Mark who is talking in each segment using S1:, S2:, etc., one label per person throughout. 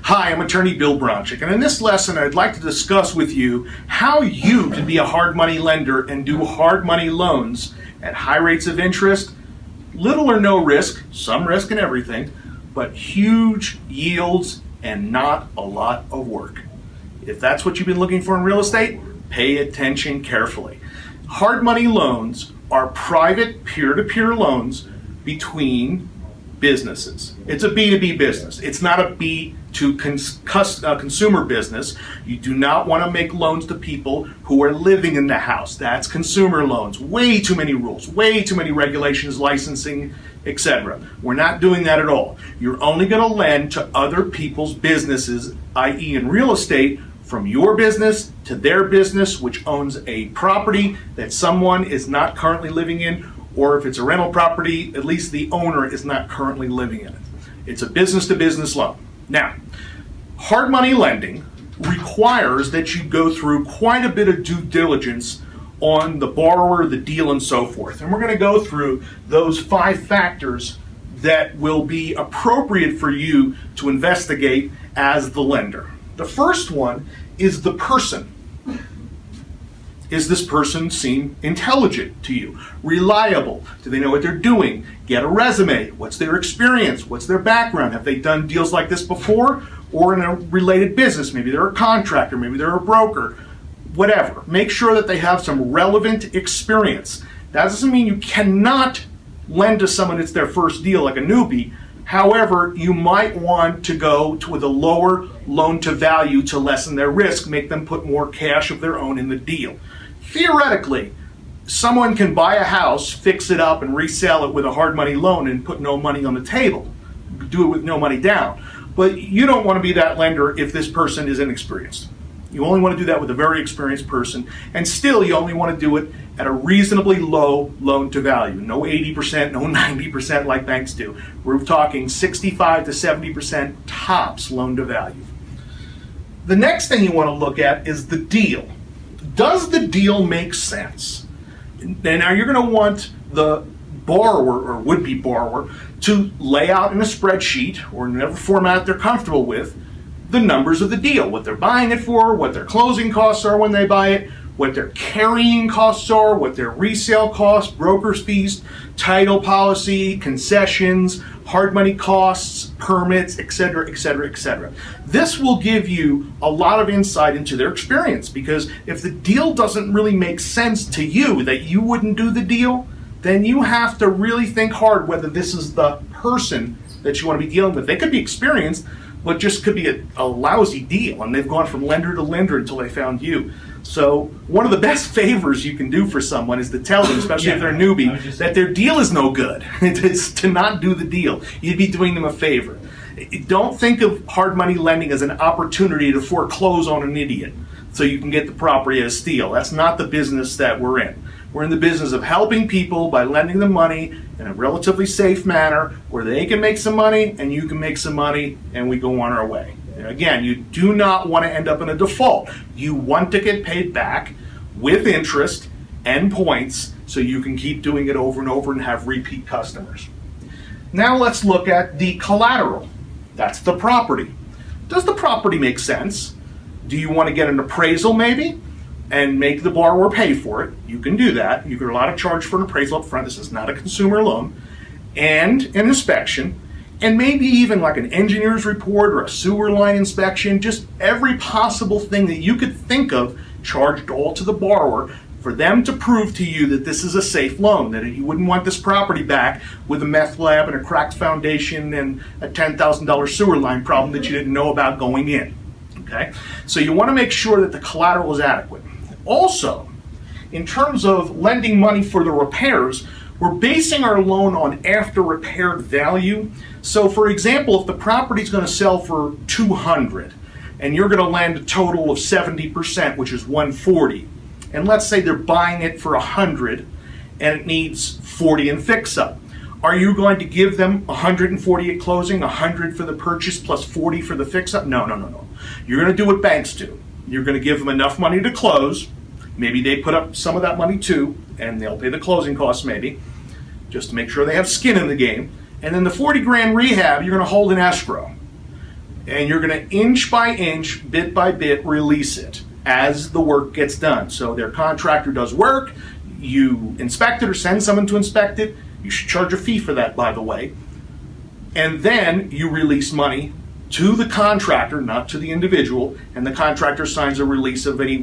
S1: Hi, I'm attorney Bill Bronchick, and in this lesson I'd like to discuss with you how you can be a hard money lender and do hard money loans at high rates of interest, little or no risk, some risk in everything, but huge yields and not a lot of work. If that's what you've been looking for in real estate, pay attention carefully. Hard money loans are private peer-to-peer loans between businesses. It's a B2B business. It's not a consumer business. You do not want to make loans to people who are living in the house. That's consumer loans. Way too many rules, way too many regulations, licensing, etc. We're not doing that at all. You're only going to lend to other people's businesses, i.e. in real estate, from your business to their business, which owns a property that someone is not currently living in, or if it's a rental property, at least the owner is not currently living in it. It's a business-to-business loan. Now, hard money lending requires that you go through quite a bit of due diligence on the borrower, the deal, and so forth. And we're going to go through those 5 factors that will be appropriate for you to investigate as the lender. The first one is the person. Does this person seem intelligent to you? Reliable? Do they know what they're doing? Get a resume. What's their experience? What's their background? Have they done deals like this before or in a related business? Maybe they're a contractor, maybe they're a broker, whatever. Make sure that they have some relevant experience. That doesn't mean you cannot lend to someone that's their first deal like a newbie. However, you might want to go with a lower loan to value to lessen their risk, make them put more cash of their own in the deal. Theoretically, someone can buy a house, fix it up, and resell it with a hard money loan and put no money on the table. Do it with no money down. But you don't want to be that lender if this person is inexperienced. You only want to do that with a very experienced person, and still you only want to do it at a reasonably low loan to value. No 80%, no 90% like banks do. We're talking 65 to 70% tops loan to value. The next thing you want to look at is the deal. Does the deal make sense? And now you're going to want the borrower or would-be borrower to lay out in a spreadsheet or in whatever format they're comfortable with the numbers of the deal, what they're buying it for, what their closing costs are when they buy it, what their carrying costs are, what their resale costs, broker's fees, title policy, concessions, hard money costs, permits, etc., etc., etc. This will give you a lot of insight into their experience, because if the deal doesn't really make sense to you, that you wouldn't do the deal, then you have to really think hard whether this is the person that you want to be dealing with. They could be experienced, but just could be a lousy deal, and they've gone from lender to lender until they found you. So one of the best favors you can do for someone is to tell them, especially if they're a newbie, that their deal is no good. It's to not do the deal. You'd be doing them a favor. Don't think of hard money lending as an opportunity to foreclose on an idiot so you can get the property as steal. That's not the business that we're in. We're in the business of helping people by lending them money in a relatively safe manner where they can make some money and you can make some money and we go on our way. And again, you do not want to end up in a default. You want to get paid back with interest and points so you can keep doing it over and over and have repeat customers. Now let's look at the collateral. That's the property. Does the property make sense? Do you want to get an appraisal maybe and make the borrower pay for it? You can do that. You can allow to charge for an appraisal up front. This is not a consumer loan. And an inspection, and maybe even like an engineer's report or a sewer line inspection, just every possible thing that you could think of charged all to the borrower for them to prove to you that this is a safe loan, that you wouldn't want this property back with a meth lab and a cracked foundation and a $10,000 sewer line problem that you didn't know about going in. Okay? So you want to make sure that the collateral is adequate. Also, in terms of lending money for the repairs, we're basing our loan on after repaired value. So for example, if the property is going to sell for $200 and you're going to lend a total of 70%, which is $140, and let's say they're buying it for $100 and it needs $40 in fix-up, are you going to give them $140 at closing, $100 for the purchase plus $40 for the fix-up? No. You're going to do what banks do. You're going to give them enough money to close. Maybe they put up some of that money too, and they'll pay the closing costs maybe, just to make sure they have skin in the game. And then the 40 grand rehab, you're going to hold in escrow. And you're going to inch by inch, bit by bit, release it as the work gets done. So their contractor does work, you inspect it or send someone to inspect it. You should charge a fee for that, by the way. And then you release money to the contractor, not to the individual, and the contractor signs a release of any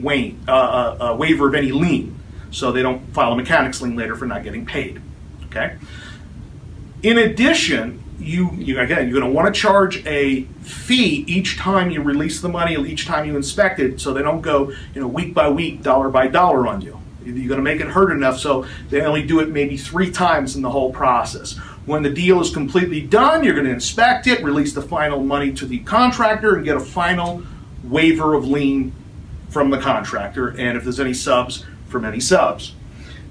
S1: a waiver of any lien, so they don't file a mechanics lien later for not getting paid. Okay. In addition, you're going to want to charge a fee each time you release the money, each time you inspect it, so they don't go week by week, dollar by dollar on you. You're going to make it hurt enough so they only do it maybe 3 times in the whole process. When the deal is completely done, you're going to inspect it, release the final money to the contractor, and get a final waiver of lien from the contractor, and if there's any subs, from any subs.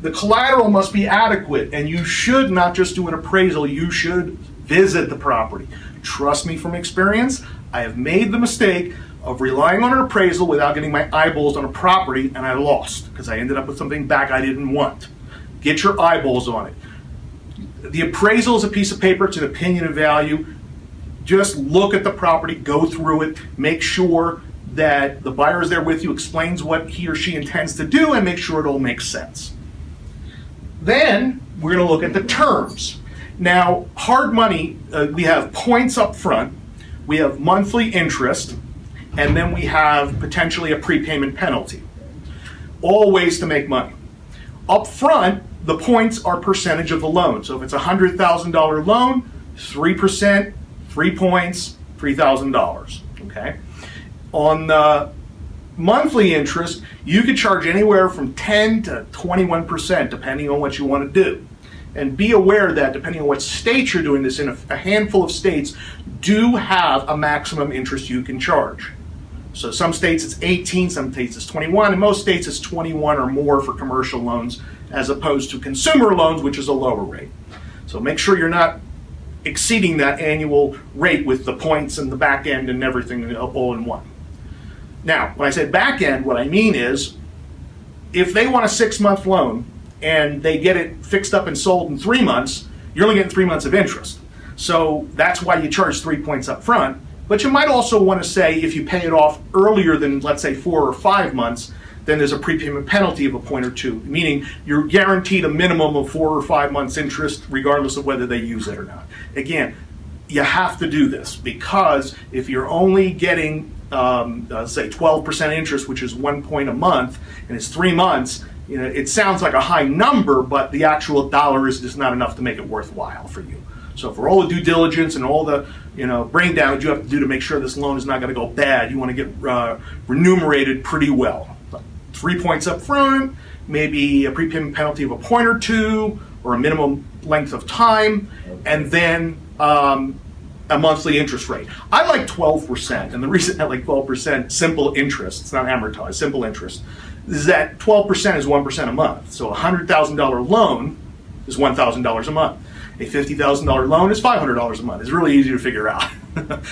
S1: The collateral must be adequate, and you should not just do an appraisal, you should visit the property. Trust me from experience, I have made the mistake of relying on an appraisal without getting my eyeballs on a property, and I lost because I ended up with something back I didn't want. Get your eyeballs on it. The appraisal is a piece of paper, it's an opinion of value. Just look at the property, go through it, make sure that the buyer is there with you, explains what he or she intends to do, and make sure it all makes sense. Then we're going to look at the terms. Now, hard money, we have points up front, we have monthly interest, and then we have potentially a prepayment penalty. All ways to make money. Up front, the points are percentage of the loan. So if it's a $100,000 loan, 3%, 3 points, $3,000. Okay. On the monthly interest, you could charge anywhere from 10 to 21%, depending on what you want to do. And be aware that depending on what state you're doing this in, a handful of states do have a maximum interest you can charge. So some states it's 18, some states it's 21, and most states it's 21 or more for commercial loans, as opposed to consumer loans, which is a lower rate. So make sure you're not exceeding that annual rate with the points and the back end and everything all in one. Now, when I say back end, what I mean is if they want a 6-month loan and they get it fixed up and sold in 3 months, you're only getting 3 months of interest. So that's why you charge 3 points up front. But you might also want to say if you pay it off earlier than, let's say, 4 or 5 months, then there's a prepayment penalty of a point or 2, meaning you're guaranteed a minimum of 4 or 5 months interest regardless of whether they use it or not. Again, you have to do this because if you're only getting, say, 12% interest, which is 1 point a month, and it's 3 months, it sounds like a high number, but the actual dollar is just not enough to make it worthwhile for you. So for all the due diligence and all the brain damage you have to do to make sure this loan is not going to go bad, you want to get remunerated pretty well. 3 points up front, maybe a prepayment penalty of a point or 2, or a minimum length of time, and then a monthly interest rate. I like 12%, and the reason I like 12% simple interest, it's not amortized, simple interest, is that 12% is 1% a month. So a $100,000 loan is $1,000 a month. A $50,000 loan is $500 a month. It's really easy to figure out.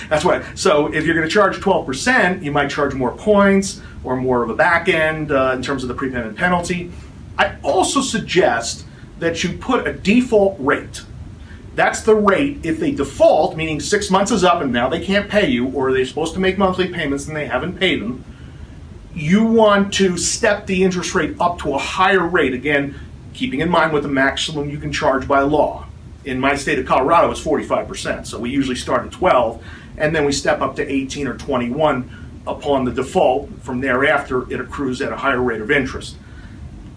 S1: That's why. So if you're going to charge 12%, you might charge more points or more of a back end in terms of the prepayment penalty. I also suggest that you put a default rate. That's the rate if they default, meaning 6 months is up and now they can't pay you, or they're supposed to make monthly payments and they haven't paid them. You want to step the interest rate up to a higher rate, again, keeping in mind what the maximum you can charge by law. In my state of Colorado, it's 45%, so we usually start at 12, and then we step up to 18 or 21 upon the default. From thereafter, it accrues at a higher rate of interest.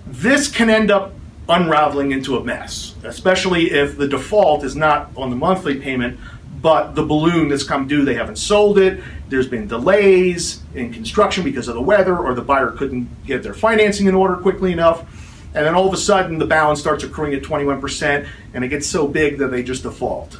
S1: This can end up unraveling into a mess, especially if the default is not on the monthly payment, but the balloon that's come due, they haven't sold it, there's been delays in construction because of the weather, or the buyer couldn't get their financing in order quickly enough, and then all of a sudden the balance starts accruing at 21%, and it gets so big that they just default.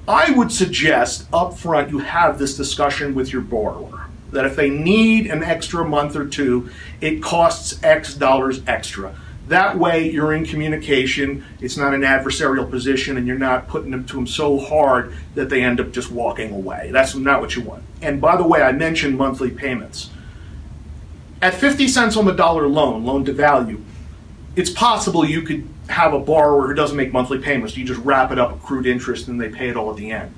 S1: I would suggest up front you have this discussion with your borrower, that if they need an extra month or 2, it costs X dollars extra. That way you're in communication, it's not an adversarial position, and you're not putting them to them so hard that they end up just walking away. That's not what you want. And by the way, I mentioned monthly payments. At 50 cents on the dollar loan to value, it's possible you could have a borrower who doesn't make monthly payments. You just wrap it up accrued interest and they pay it all at the end.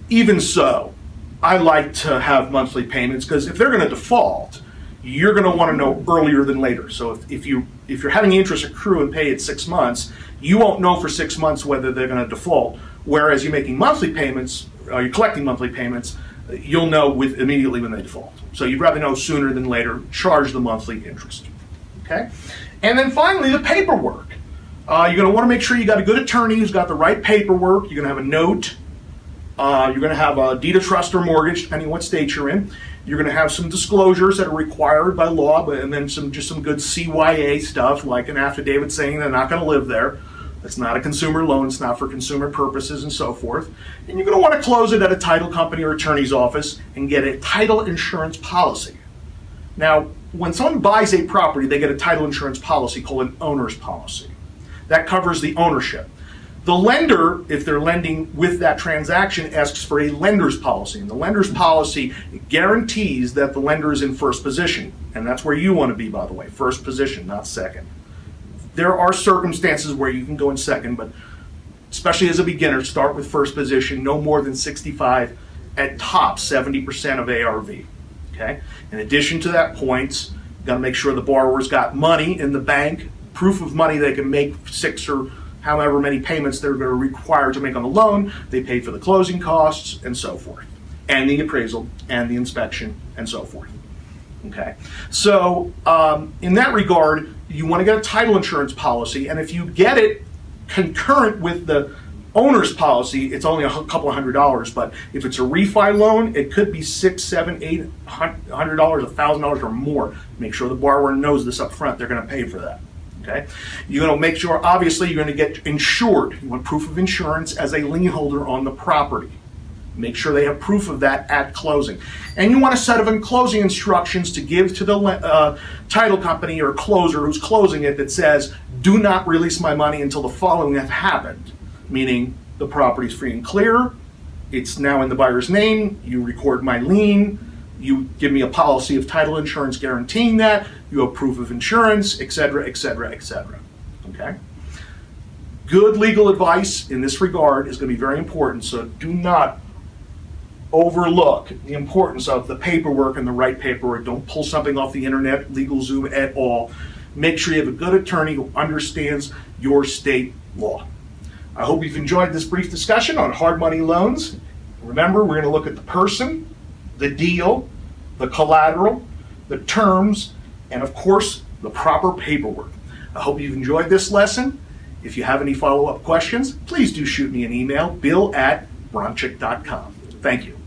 S1: Even so, I like to have monthly payments because if they're going to default, you're going to want to know earlier than later. So if you're having interest accrue and pay at 6 months, you won't know for 6 months whether they're going to default. Whereas you're making monthly payments, you're collecting monthly payments, you'll know immediately when they default. So you'd rather know sooner than later. Charge the monthly interest. Okay, and then finally the paperwork. You're going to want to make sure you got a good attorney who's got the right paperwork. You're going to have a note. You're going to have a deed of trust or mortgage, depending on what state you're in. You're going to have some disclosures that are required by law, and then some good CYA stuff, like an affidavit saying they're not going to live there. It's not a consumer loan. It's not for consumer purposes and so forth. And you're going to want to close it at a title company or attorney's office and get a title insurance policy. Now, when someone buys a property, they get a title insurance policy called an owner's policy. That covers the ownership. The lender, if they're lending with that transaction, asks for a lender's policy. And the lender's policy guarantees that the lender is in first position. And that's where you want to be, by the way, first position, not second. There are circumstances where you can go in second, but especially as a beginner, start with first position, no more than 65, at top 70% of ARV. Okay? In addition to that, points, you got to make sure the borrower's got money in the bank, proof of money they can make 6 or however many payments they're going to require to make on the loan. They pay for the closing costs and so forth, and the appraisal and the inspection and so forth. Okay, so in that regard, you want to get a title insurance policy, and if you get it concurrent with the owner's policy, it's only a couple $100. But if it's a refi loan, it could be $600, $700, $800, $1,000 or more. Make sure the borrower knows this up front. They're going to pay for that. Okay, you're going to make sure, obviously, you're going to get insured. You want proof of insurance as a lien holder on the property. Make sure they have proof of that at closing. And you want a set of closing instructions to give to the title company or closer who's closing it that says, do not release my money until the following have happened. Meaning the property's free and clear, it's now in the buyer's name, you record my lien, you give me a policy of title insurance guaranteeing that, you have proof of insurance, etc., etc., etc. Okay? Good legal advice in this regard is going to be very important, so do not overlook the importance of the paperwork and the right paperwork. Don't pull something off the internet, LegalZoom at all. Make sure you have a good attorney who understands your state law. I hope you've enjoyed this brief discussion on hard money loans. Remember, we're going to look at the person, the deal, the collateral, the terms, and of course, the proper paperwork. I hope you've enjoyed this lesson. If you have any follow-up questions, please do shoot me an email, bill@bronchick.com. Thank you.